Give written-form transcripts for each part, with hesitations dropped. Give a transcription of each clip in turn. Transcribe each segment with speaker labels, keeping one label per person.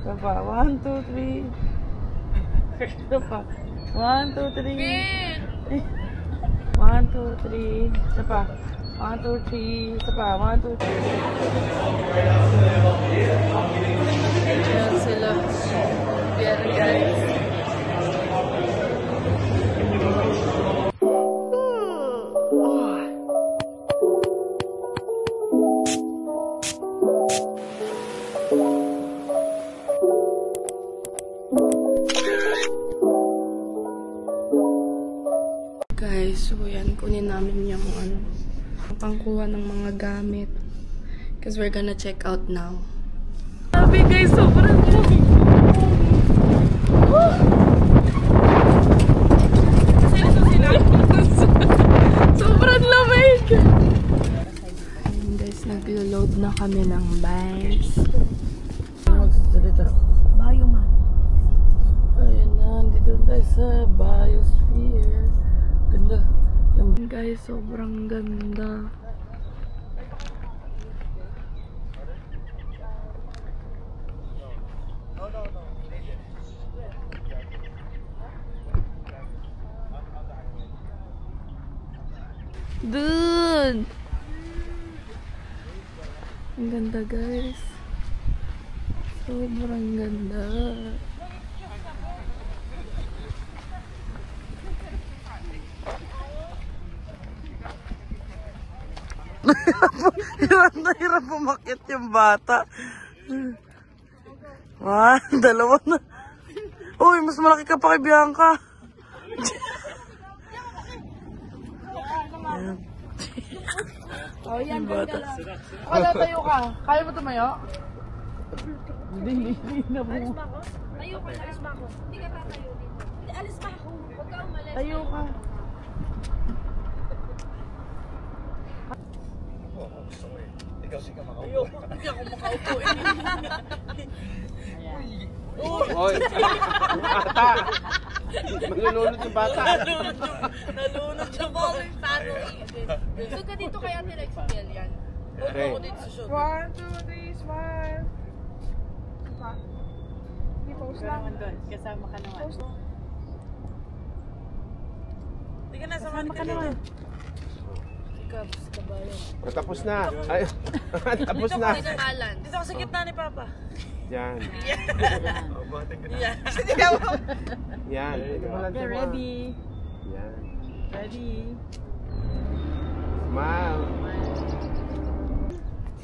Speaker 1: Isa pa. 1, 2, 3. Isa pa. 1, 2, 3. 1, 2, 3. Isa pa. 1, 2, 3. Isa pa. 1, 2, 3. Ayan sila. Ayan guys. Guys, so yan, kunin namin yung pangkuha ng mga gamit. Because we're gonna check out now. Sabi guys, sobrang lamig. Sobrang lamig. Ayun guys, naglo-load na kami ng bags. Magsasalita. Bioman. Ayun na, dito tayo sa Biosphere. Ganda. Guys, sobrang ganda. Dude! Ang ganda guys. Sobrang ganda. Hirap na hirap umakyat yung bata. 1, 2 na. Uy, mas malaki ka pa kay Bianca.
Speaker 2: Oh, yan, bata. Kaya tayo ka. Kaya mo tumayo?
Speaker 1: Hindi na po.
Speaker 3: Alis ba ako? Tayo ka, alis ba ako? Hindi ka tatayo dito. Hindi, alis ba ako? Huwag ka umalis.
Speaker 1: Tayo ka.
Speaker 2: Ayoko. Hindi ako makaupo eh.
Speaker 4: Hoy! Bata! Malulunod yung bata.
Speaker 2: Nalunod yung ball.
Speaker 3: Paano isip? Gusto ka dito kaya Ate Lex Biel yan?
Speaker 2: Huwag ako dito sa show.
Speaker 5: 1, 2, 3, smile. Hindi post lang.
Speaker 2: Kasama ka naman. Hindi ka na, samahan ka
Speaker 5: naman.
Speaker 4: Tapos na. Ay, tapos na.
Speaker 2: Dito ka sa gitna ni Papa.
Speaker 4: Yan.
Speaker 2: Yan.
Speaker 4: Yan.
Speaker 5: Okay, ready.
Speaker 4: Yan.
Speaker 5: Ready.
Speaker 4: Smile.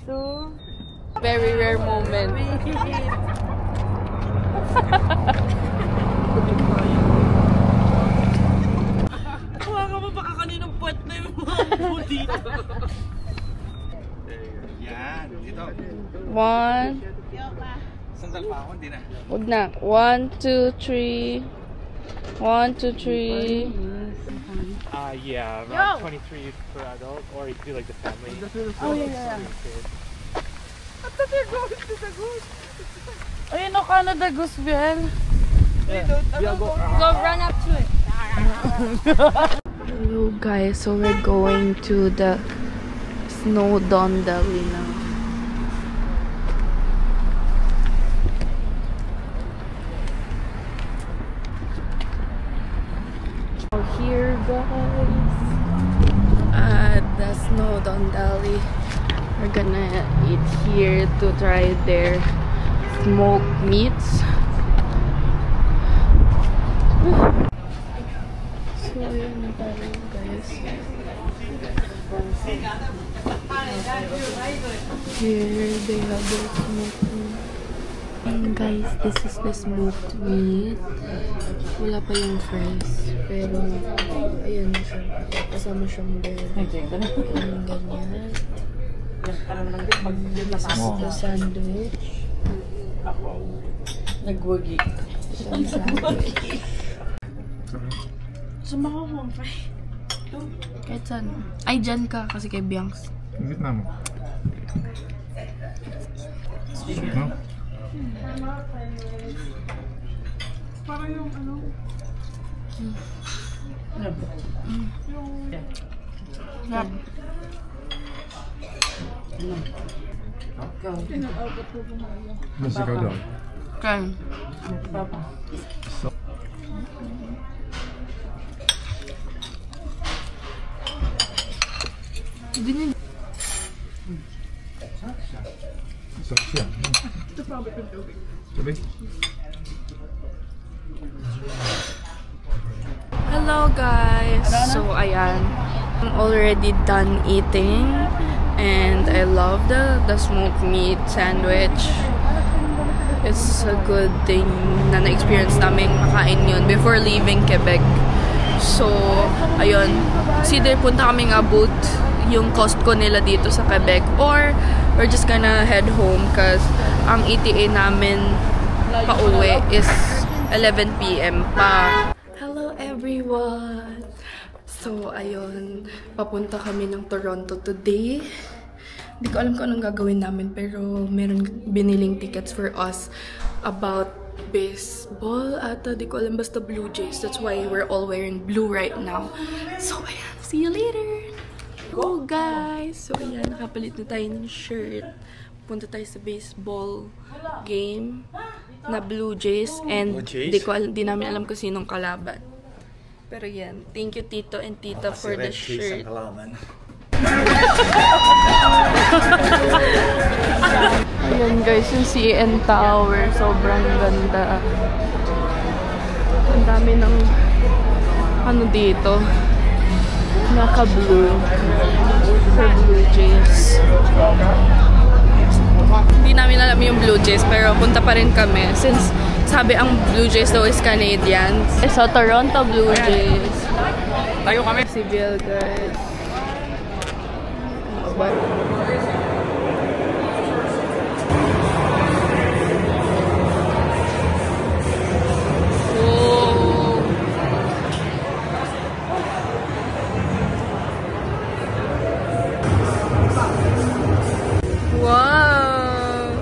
Speaker 5: So,
Speaker 1: Very rare moment.
Speaker 2: Kuha ka mo baka kaninong puwet na yung mga po dito.
Speaker 4: Yan. Dito.
Speaker 1: 1.
Speaker 4: Sandal pa ako, hindi na.
Speaker 1: Huwag na. 1, 2, 3. 1, 2, 3.
Speaker 6: Yeah, around 23 per adult, or you do like the family.
Speaker 5: oh yeah.
Speaker 1: Ayun o, Canada Goose, Biel.
Speaker 3: Go run up to it.
Speaker 1: Hello guys, so we're going to the Snow Dondali now. Here guys, at the Snow Dondali, we're gonna eat here to try their smoked meats. So yun na tayo guys. Here they have their smoked meat. And guys, this is the smoked meat. Wala pa yung fries. Pero, ayan na siya. Kasama siyang bread. Ayan, ganyan. This is the sandwich.
Speaker 2: Nagwagi.
Speaker 1: Isang sandwich.
Speaker 2: Sumaka ko.
Speaker 1: Kahit saan. Ay, dyan ka kasi kay Biancs.
Speaker 6: Vietnam. No?
Speaker 5: Parang yung ano,
Speaker 1: Grab.
Speaker 4: Let's go down.
Speaker 1: Okay. Hello guys! So ayan, I'm already done eating and I love the smoked meat sandwich. It's a good thing na na-experience namin makain yun before leaving Quebec. So, ayun, either punta kaming abot yung Costco nila dito sa Quebec or we're just gonna head home cause ang ETA namin pa-uwi is 11 PM pa. Hello everyone! So, ayun, papunta kami ng Toronto today. Hindi ko alam kung anong gagawin namin pero meron biniling tickets for us about baseball ata. Di ko alam, basta Blue Jays. That's why we're all wearing blue right now. So, ayan. See you later! Go, guys! So, ayan. Nakapalit na tayo ng shirt. Punta tayo sa baseball game na Blue Jays. And di namin alam kung sinong kalaban. Pero yan. Thank you, Tito and Tita, for the shirt. Ayan guys, yung CN Tower. Sobrang ganda. Ang dami ng ano dito. Naka-blue. For Blue Jays. Hindi namin alam yung Blue Jays pero punta pa rin kami. Since sabi ang Blue Jays daw is Canadians. So, Toronto Blue Jays.
Speaker 6: Tayo kami.
Speaker 1: Si Bill guys. Wow!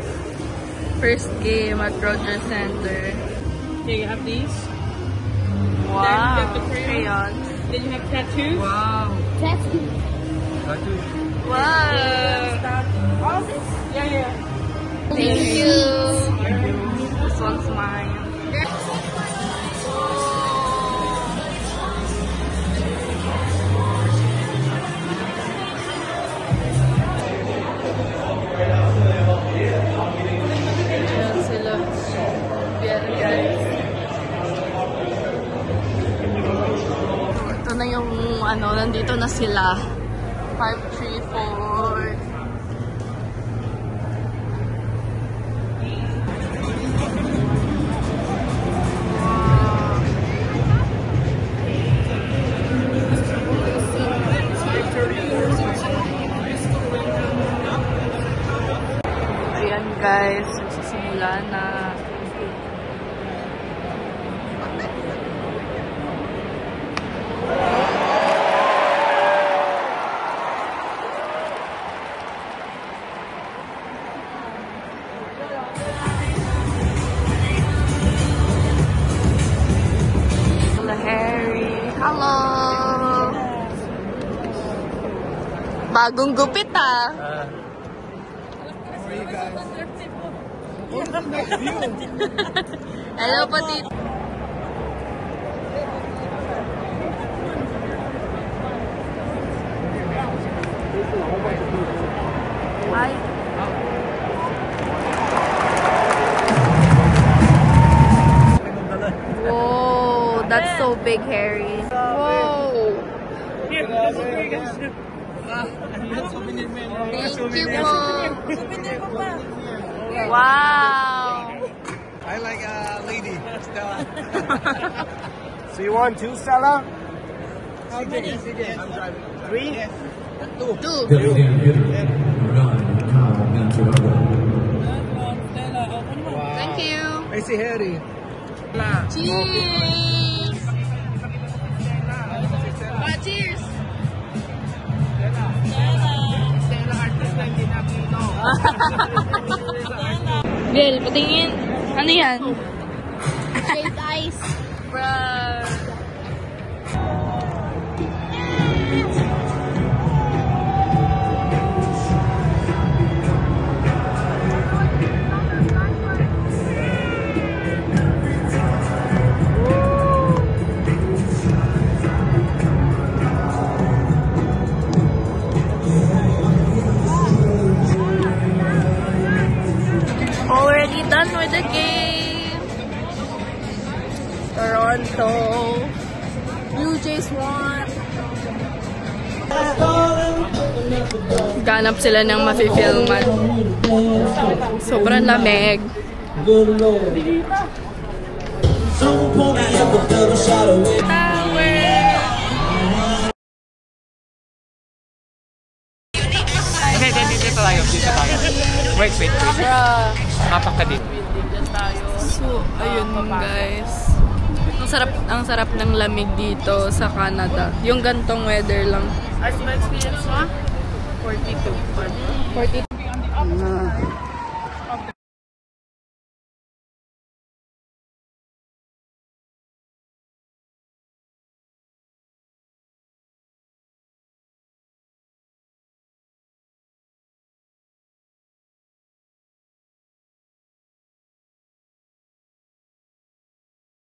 Speaker 1: First game at Rogers Center.
Speaker 2: Okay, you have these.
Speaker 1: Wow!
Speaker 2: Then you have the
Speaker 1: crayons.
Speaker 2: Then you have tattoos.
Speaker 1: Wow! Wow!
Speaker 2: All this? Yeah.
Speaker 1: Thank you! This one's mine. Ayan sila. Bien, guys. Ito na yung ano, nandito na sila. 534. Ayan guys, nagsisimula na. Harry. Hello! Bagong gupit ah! Hello, Patito! Hi! Whoa! That's so big, Harry. Whoa! Thank you po! Wow!
Speaker 4: I like a lady, Stella. So you want two, Stella? How many? I'm driving. Three? Yes.
Speaker 1: Two. Thank you.
Speaker 4: I see Harry.
Speaker 1: Cheers! Cheers! Bill, patingin. Ano yan?
Speaker 3: Shaved ice.
Speaker 1: Bruh. game. Toronto. Blue Jays won. Ganap sila ng mafi-filman. Sobrang lamig.
Speaker 6: Dito tayo. Wait. Kapak ka din.
Speaker 1: So, ayun guys. Ang sarap ng lamig dito sa Canada. Yung gantong weather lang.
Speaker 5: As my experience mo? 42.
Speaker 1: 42.